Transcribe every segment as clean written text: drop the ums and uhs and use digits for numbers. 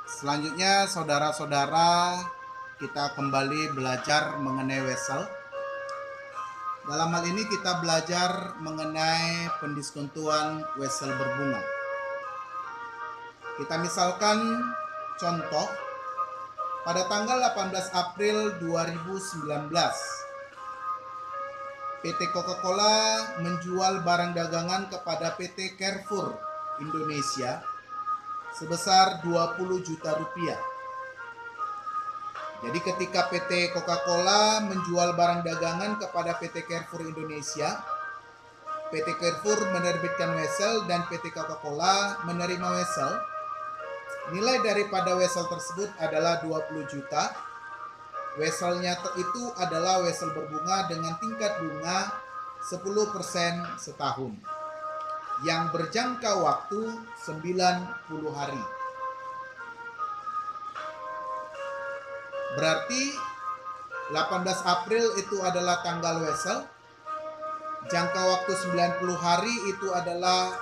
Selanjutnya, saudara-saudara, kita kembali belajar mengenai wesel. Dalam hal ini kita belajar mengenai pendiskontuan wesel berbunga. Kita misalkan contoh pada tanggal 18 April 2019, PT Coca-Cola menjual barang dagangan kepada PT Carrefour Indonesia sebesar 20 juta rupiah. Jadi ketika PT Coca-Cola menjual barang dagangan kepada PT Carrefour Indonesia, PT Carrefour menerbitkan wesel dan PT Coca-Cola menerima wesel. Nilai daripada wesel tersebut adalah 20 juta. Weselnya itu adalah wesel berbunga dengan tingkat bunga 10% setahun yang berjangka waktu 90 hari. Berarti 18 April itu adalah tanggal wesel. Jangka waktu 90 hari itu adalah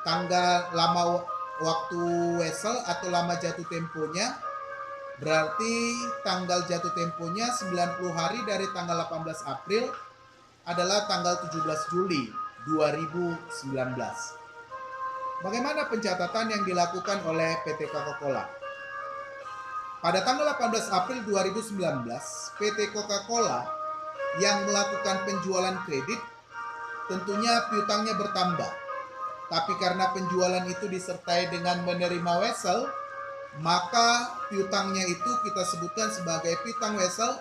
tanggal lama waktu wesel atau lama jatuh temponya. Berarti tanggal jatuh temponya 90 hari dari tanggal 18 April adalah tanggal 17 Juli 2019. Bagaimana pencatatan yang dilakukan oleh PT Coca-Cola? Pada tanggal 18 April 2019, PT Coca-Cola yang melakukan penjualan kredit tentunya piutangnya bertambah. Tapi karena penjualan itu disertai dengan menerima wesel, maka piutangnya itu kita sebutkan sebagai piutang wesel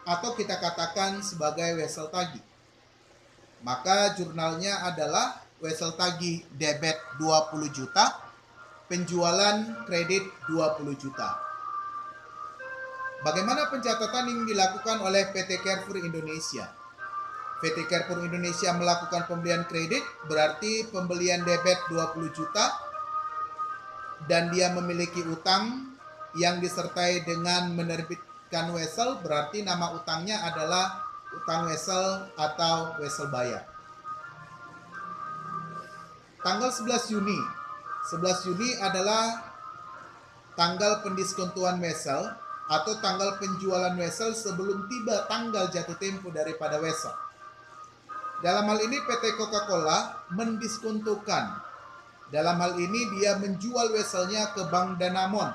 atau kita katakan sebagai wesel tagih. Maka jurnalnya adalah wesel tagih debit 20 juta, penjualan kredit 20 juta. Bagaimana pencatatan yang dilakukan oleh PT Carrefour Indonesia? PT Carrefour Indonesia melakukan pembelian kredit, berarti pembelian debit 20 juta dan dia memiliki utang yang disertai dengan menerbitkan wesel, berarti nama utangnya adalah utang wesel atau wesel bayar. Tanggal 11 Juni. 11 Juni adalah tanggal pendiskontuan wesel atau tanggal penjualan wesel sebelum tiba tanggal jatuh tempo daripada wesel. Dalam hal ini PT Coca-Cola mendiskontokan. Dalam hal ini dia menjual weselnya ke Bank Danamon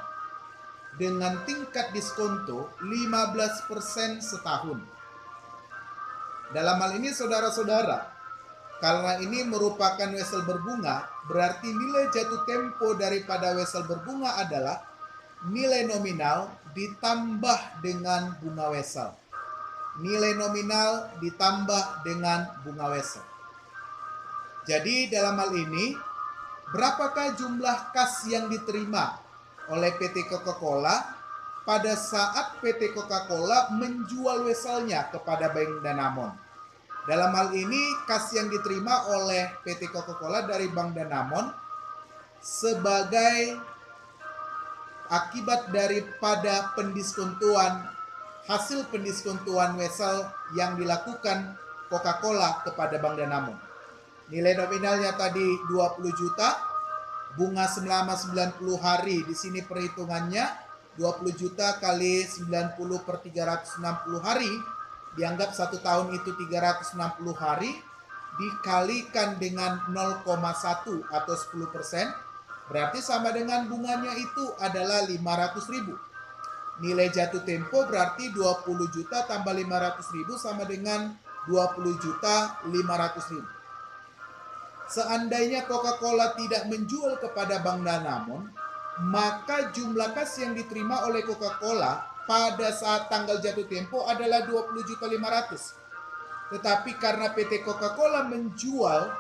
dengan tingkat diskonto 15% setahun. Dalam hal ini saudara-saudara, karena ini merupakan wesel berbunga, berarti nilai jatuh tempo daripada wesel berbunga adalah nilai nominal ditambah dengan bunga wesel. Nilai nominal ditambah dengan bunga wesel. Jadi dalam hal ini, berapakah jumlah kas yang diterima oleh PT Coca-Cola pada saat PT Coca-Cola menjual weselnya kepada Bank Danamon? Dalam hal ini, kas yang diterima oleh PT Coca-Cola dari Bank Danamon sebagai akibat daripada hasil pendiskontuan wesel yang dilakukan Coca-Cola kepada Bank Danamon. Nilai nominalnya tadi 20 juta, bunga selama 90 hari, di sini perhitungannya 20 juta kali 90 per 360 hari, dianggap 1 tahun itu 360 hari, dikalikan dengan 0,1 atau 10%, berarti sama dengan bunganya itu adalah 500.000. Nilai jatuh tempo berarti 20 juta tambah 500.000 sama dengan 20 juta 500.000. Seandainya Coca-Cola tidak menjual kepada Bank Danamon, maka jumlah kas yang diterima oleh Coca-Cola pada saat tanggal jatuh tempo adalah 20 juta 500. Tetapi karena PT Coca-Cola menjual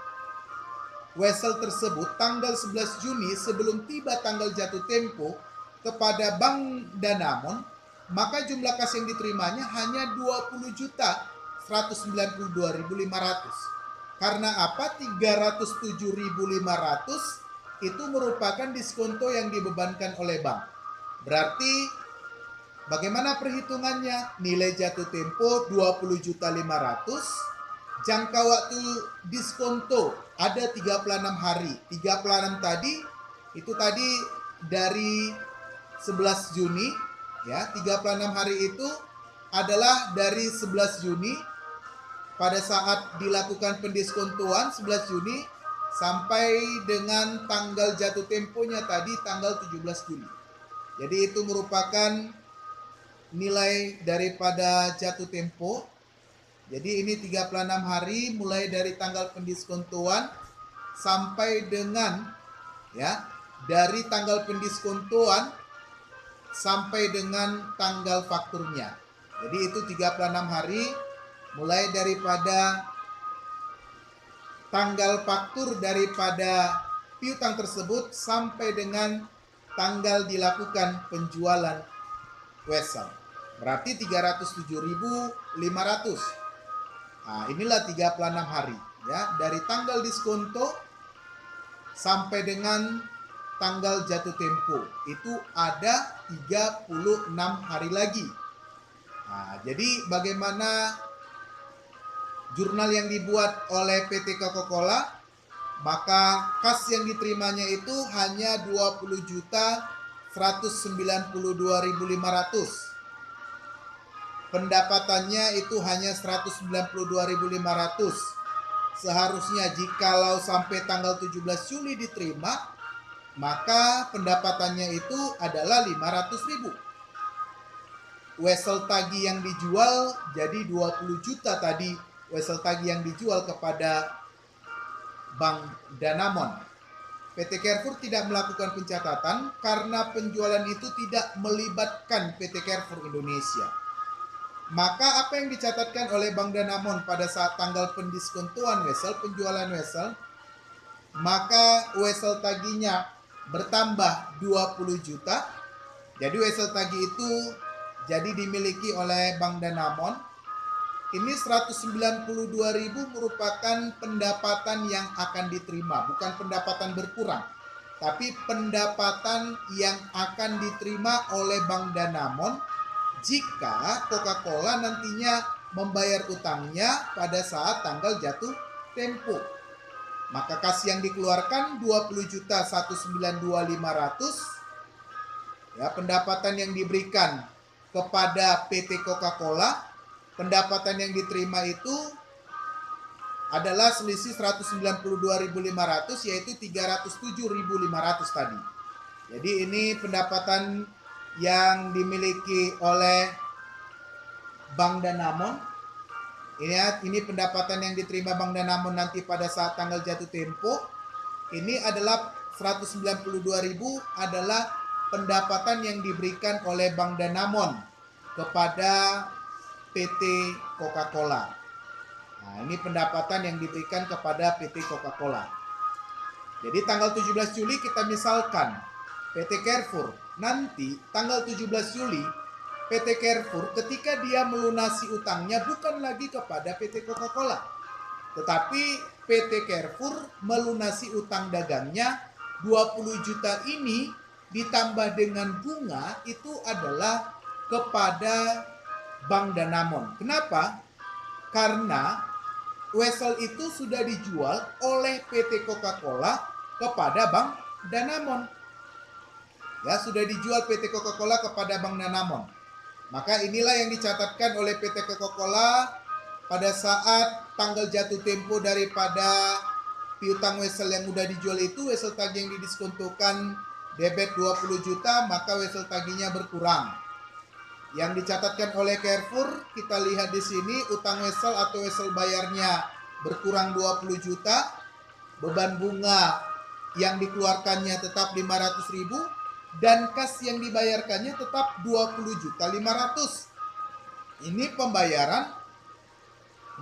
wesel tersebut tanggal 11 Juni sebelum tiba tanggal jatuh tempo kepada Bank Danamon, maka jumlah kas yang diterimanya hanya 20 juta 192.500. Karena apa? 307.500 itu merupakan diskonto yang dibebankan oleh bank. Berarti bagaimana perhitungannya? Nilai jatuh tempo 20 juta 500, jangka waktu diskonto ada 36 hari. 36 tadi itu tadi dari 11 Juni, ya, 36 hari itu adalah dari 11 Juni pada saat dilakukan pendiskontuan 11 Juni sampai dengan tanggal jatuh temponya tadi tanggal 17 Juli. Jadi itu merupakan nilai daripada jatuh tempo. Jadi ini 36 hari mulai dari tanggal pendiskontuan sampai dengan, ya, dari tanggal pendiskontuan sampai dengan tanggal fakturnya. Jadi itu 36 hari mulai daripada tanggal faktur daripada piutang tersebut sampai dengan tanggal dilakukan penjualan wesel. Berarti 307.500. Nah, inilah 36 hari, ya, dari tanggal diskonto sampai dengan tanggal jatuh tempo. Itu ada 36 hari lagi. Nah, jadi bagaimana jurnal yang dibuat oleh PT Coca-Cola, maka kas yang diterimanya itu hanya 20.192.500. Pendapatannya itu hanya 192.500. Seharusnya jikalau sampai tanggal 17 Juli diterima, maka pendapatannya itu adalah 500.000. Wesel tagi yang dijual jadi 20 juta tadi, wesel tagi yang dijual kepada Bank Danamon. PT Carrefour tidak melakukan pencatatan karena penjualan itu tidak melibatkan PT Carrefour Indonesia. Maka apa yang dicatatkan oleh Bank Danamon pada saat tanggal pendiskontuan wesel, penjualan wesel, maka wesel taginya bertambah 20 juta. Jadi wesel tagi itu jadi dimiliki oleh Bank Danamon. Ini 192.000 merupakan pendapatan yang akan diterima, bukan pendapatan berkurang, tapi pendapatan yang akan diterima oleh Bank Danamon jika Coca-Cola nantinya membayar utangnya pada saat tanggal jatuh tempo. Maka kas yang dikeluarkan 20.192.500, ya, pendapatan yang diberikan kepada PT Coca-Cola, pendapatan yang diterima itu adalah selisih 192.500, yaitu 307.500 tadi. Jadi ini pendapatan yang dimiliki oleh Bank Danamon. Ini pendapatan yang diterima Bank Danamon nanti pada saat tanggal jatuh tempo. Ini adalah 192.000 adalah pendapatan yang diberikan oleh Bank Danamon kepada PT Coca-Cola. Nah, ini pendapatan yang diberikan kepada PT Coca-Cola. Jadi tanggal 17 Juli kita misalkan PT Carrefour nanti tanggal 17 Juli PT Carrefour ketika dia melunasi utangnya bukan lagi kepada PT Coca-Cola, tetapi PT Carrefour melunasi utang dagangnya 20 juta ini ditambah dengan bunga itu adalah kepada Bank Danamon. Kenapa? Karena wesel itu sudah dijual oleh PT Coca-Cola kepada Bank Danamon. Ya, sudah dijual PT Coca-Cola kepada Bank Danamon. Maka inilah yang dicatatkan oleh PT Coca-Cola pada saat tanggal jatuh tempo daripada piutang wesel yang sudah dijual itu, wesel tagi yang didiskontokan debit 20 juta, maka wesel taginya berkurang. Yang dicatatkan oleh Carrefour, kita lihat di sini utang wesel atau wesel bayarnya berkurang 20 juta, beban bunga yang dikeluarkannya tetap 500.000 dan kas yang dibayarkannya tetap 20.500.000. Ini pembayaran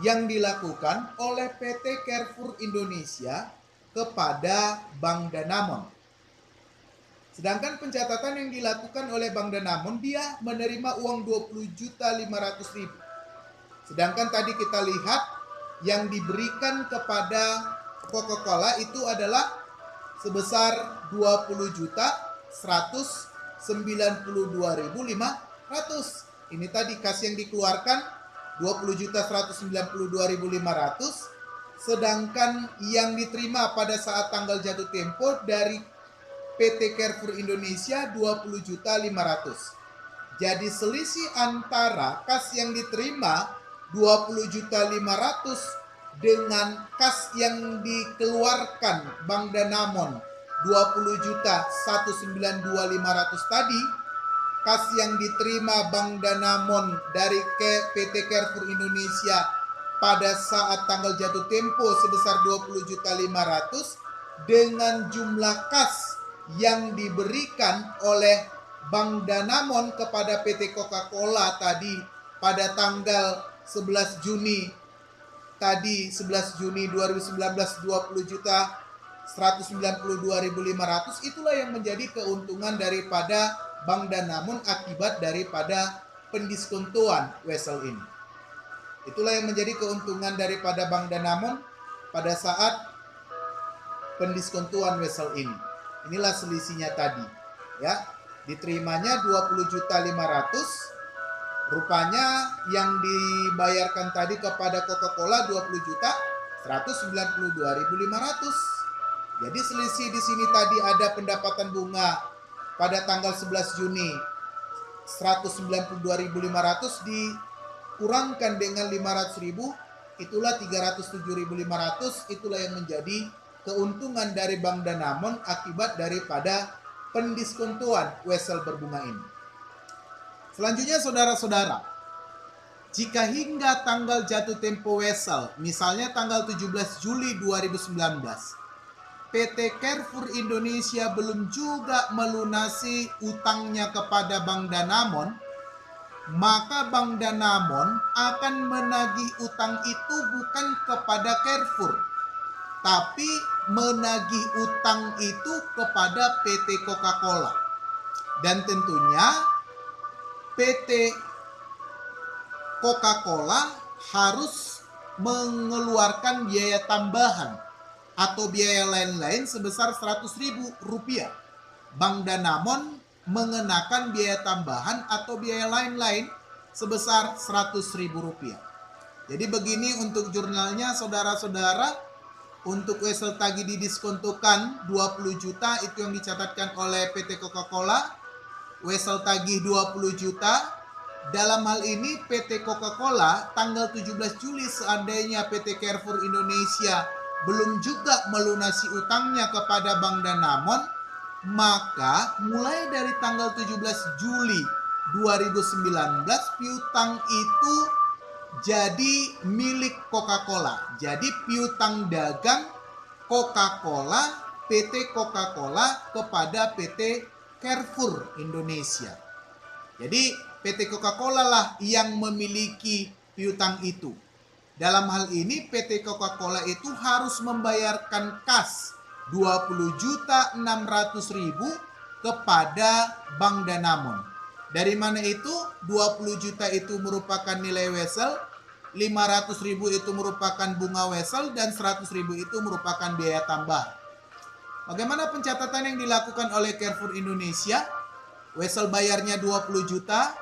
yang dilakukan oleh PT Carrefour Indonesia kepada Bank Danamon. Sedangkan pencatatan yang dilakukan oleh Bank Danamon, dia menerima uang 20.500.000. Sedangkan tadi kita lihat yang diberikan kepada Coca-Cola itu adalah sebesar 20.192.500. Ini tadi kas yang dikeluarkan 20.192.500, sedangkan yang diterima pada saat tanggal jatuh tempo dari PT Carrefour Indonesia 20.500.000. Jadi selisih antara kas yang diterima 20.500.000 dengan kas yang dikeluarkan Bank Danamon 20.192.500 tadi, kas yang diterima Bank Danamon dari PT Carrefour Indonesia pada saat tanggal jatuh tempo sebesar 20.500.000 dengan jumlah kas yang diberikan oleh Bank Danamon kepada PT Coca-Cola tadi pada tanggal 11 Juni tadi 11 Juni 2019 20.192.500, itulah yang menjadi keuntungan daripada Bank Danamon akibat daripada pendiskontoan wesel ini. Itulah yang menjadi keuntungan daripada Bank Danamon pada saat pendiskontoan wesel ini. Inilah selisihnya tadi, ya. Diterimanya 20.500.000. Rupanya yang dibayarkan tadi kepada Coca-Cola 20.192.500. Jadi selisih di sini tadi ada pendapatan bunga pada tanggal 11 Juni 192.500 dikurangkan dengan 500.000, itulah 307.500. Itulah yang menjadi keuntungan dari Bank Danamon akibat daripada pendiskontoan wesel berbunga ini. Selanjutnya saudara-saudara, jika hingga tanggal jatuh tempo wesel, misalnya tanggal 17 Juli 2019, PT Carrefour Indonesia belum juga melunasi utangnya kepada Bank Danamon, maka Bank Danamon akan menagih utang itu bukan kepada Carrefour, tapi menagih utang itu kepada PT Coca-Cola. Dan tentunya PT Coca-Cola harus mengeluarkan biaya tambahan atau biaya lain-lain sebesar Rp100.000. Bank Danamon mengenakan biaya tambahan atau biaya lain-lain sebesar Rp100.000. Jadi begini untuk jurnalnya saudara-saudara. Untuk wesel tagih didiskontokan 20 juta itu yang dicatatkan oleh PT Coca-Cola. Wesel tagih 20 juta. Dalam hal ini PT Coca-Cola tanggal 17 Juli seandainya PT Carrefour Indonesia belum juga melunasi utangnya kepada Bank Danamon, maka mulai dari tanggal 17 Juli 2019 piutang itu jadi milik Coca-Cola. Jadi piutang dagang Coca-Cola, PT Coca-Cola kepada PT Carrefour Indonesia. Jadi PT Coca-Cola lah yang memiliki piutang itu. Dalam hal ini PT Coca-Cola itu harus membayarkan kas 20.600.000 kepada Bank Danamon. Dari mana itu? 20 juta itu merupakan nilai wesel, 500.000 itu merupakan bunga wesel, dan 100.000 itu merupakan biaya tambah. Bagaimana pencatatan yang dilakukan oleh Carrefour Indonesia? Wesel bayarnya 20 juta,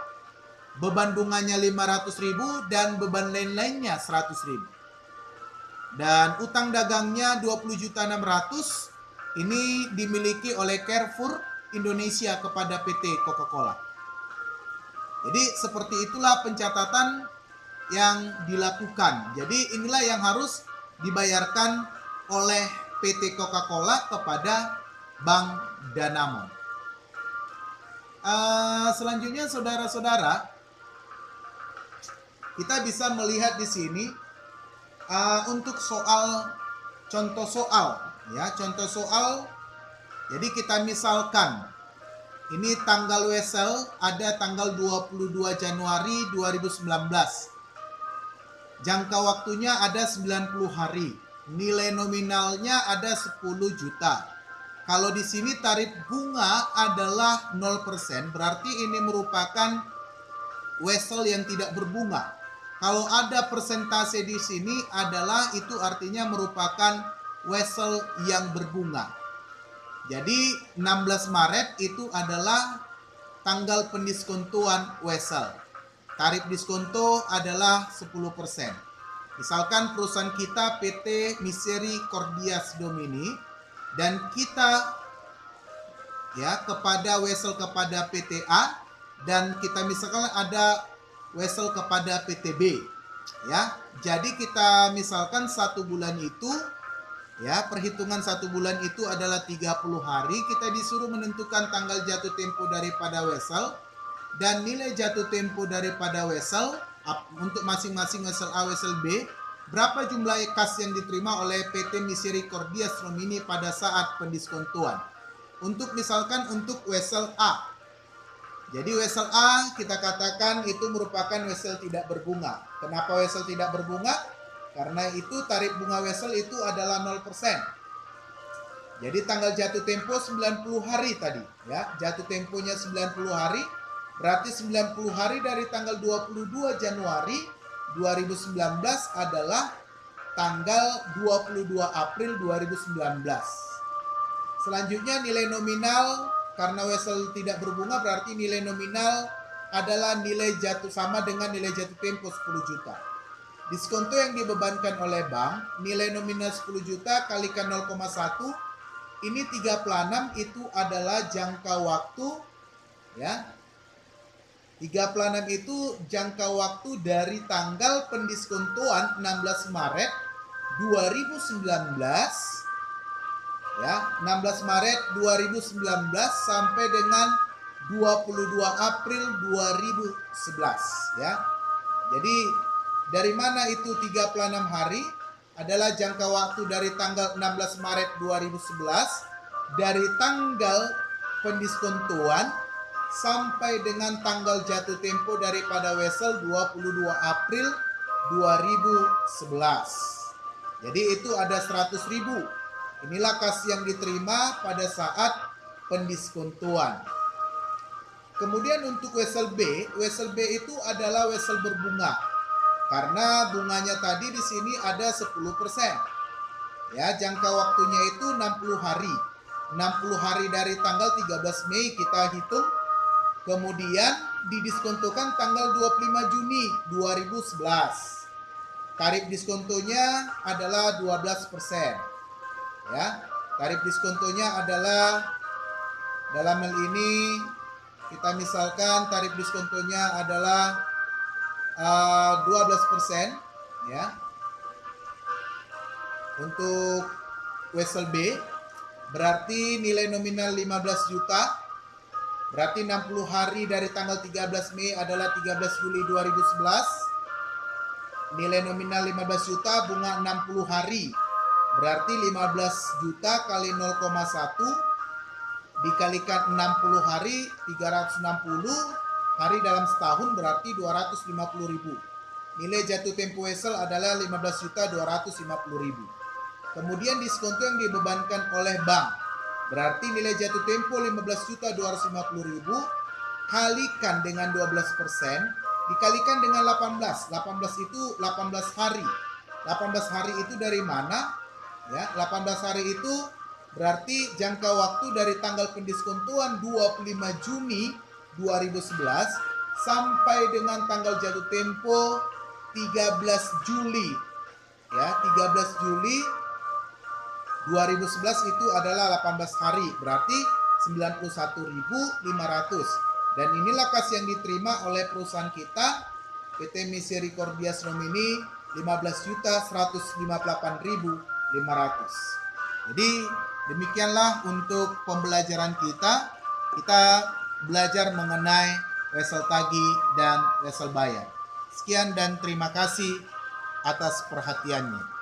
beban bunganya 500.000, dan beban lain-lainnya 100.000. Dan utang dagangnya 20.600.000 ini dimiliki oleh Carrefour Indonesia kepada PT Coca-Cola. Jadi seperti itulah pencatatan yang dilakukan. Jadi inilah yang harus dibayarkan oleh PT Coca-Cola kepada Bank Danamon. Selanjutnya saudara-saudara, kita bisa melihat di sini untuk contoh soal. Jadi kita misalkan ini tanggal wesel ada tanggal 22 Januari 2019. Jangka waktunya ada 90 hari. Nilai nominalnya ada 10 juta. Kalau di sini tarif bunga adalah 0%, berarti ini merupakan wesel yang tidak berbunga. Kalau ada persentase di sini adalah itu artinya merupakan wesel yang berbunga. Jadi 16 Maret itu adalah tanggal pendiskontoan wesel. Tarif diskonto adalah 10%. Misalkan perusahaan kita PT Misericordias Domini dan kita ya kepada wesel kepada PTA, dan kita misalkan ada wesel kepada PTB, ya. Jadi kita misalkan 1 bulan itu, ya, perhitungan 1 bulan itu adalah 30 hari. Kita disuruh menentukan tanggal jatuh tempo daripada wesel dan nilai jatuh tempo daripada wesel untuk masing-masing wesel A, wesel B. Berapa jumlah kas yang diterima oleh PT Misericordia Stromini pada saat pendiskontuan. Untuk misalkan untuk wesel A. Jadi wesel A kita katakan itu merupakan wesel tidak berbunga. Kenapa wesel tidak berbunga? Karena itu tarif bunga wesel itu adalah 0%. Jadi tanggal jatuh tempo 90 hari tadi, ya. Jatuh temponya 90 hari, berarti 90 hari dari tanggal 22 Januari 2019 adalah tanggal 22 April 2019. Selanjutnya nilai nominal, karena wesel tidak berbunga berarti nilai nominal adalah nilai jatuh sama dengan nilai jatuh tempo 10 juta. Diskonto yang dibebankan oleh bank, nilai nominal 10 juta kalikan 0,1, ini 36 itu adalah jangka waktu, ya. 36 itu jangka waktu dari tanggal pendiskontoan 16 Maret 2019, ya, 16 Maret 2019 sampai dengan 22 April 2011, ya. Jadi dari mana itu 36 hari? Adalah jangka waktu dari tanggal 16 Maret 2011 dari tanggal pendiskontuan sampai dengan tanggal jatuh tempo daripada wesel 22 April 2011. Jadi itu ada 100.000. Inilah kas yang diterima pada saat pendiskontuan. Kemudian untuk wesel B itu adalah wesel berbunga. Karena bunganya tadi di sini ada 10%. Ya, jangka waktunya itu 60 hari. 60 hari dari tanggal 13 Mei kita hitung. Kemudian didiskontokan tanggal 25 Juni 2011. Tarif diskontonya adalah 12%. Ya, tarif diskontonya adalah dalam hal ini kita misalkan tarif diskontonya adalah 12%, ya. Untuk wesel B berarti nilai nominal 15 juta. Berarti 60 hari dari tanggal 13 Mei adalah 13 Juli 2011. Nilai nominal 15 juta, bunga 60 hari. Berarti 15 juta kali 0,1 dikalikan 60 hari, 360 hari dalam setahun berarti 250.000. Nilai jatuh tempo wesel adalah 15.250.000. Kemudian diskonto yang dibebankan oleh bank berarti nilai jatuh tempo 15.250.000 kalikan dengan 12% dikalikan dengan 18. 18 itu 18 hari. 18 hari itu dari mana? Ya, 18 hari itu berarti jangka waktu dari tanggal pendiskontuan 25 Juni 2011 sampai dengan tanggal jatuh tempo 13 Juli. Ya, 13 Juli 2011 itu adalah 18 hari, berarti 91.500. Dan inilah kas yang diterima oleh perusahaan kita PT Misericordia Stromini 15.158.500. Jadi demikianlah untuk pembelajaran kita. Kita belajar mengenai wesel tagih dan wesel bayar. Sekian dan terima kasih atas perhatiannya.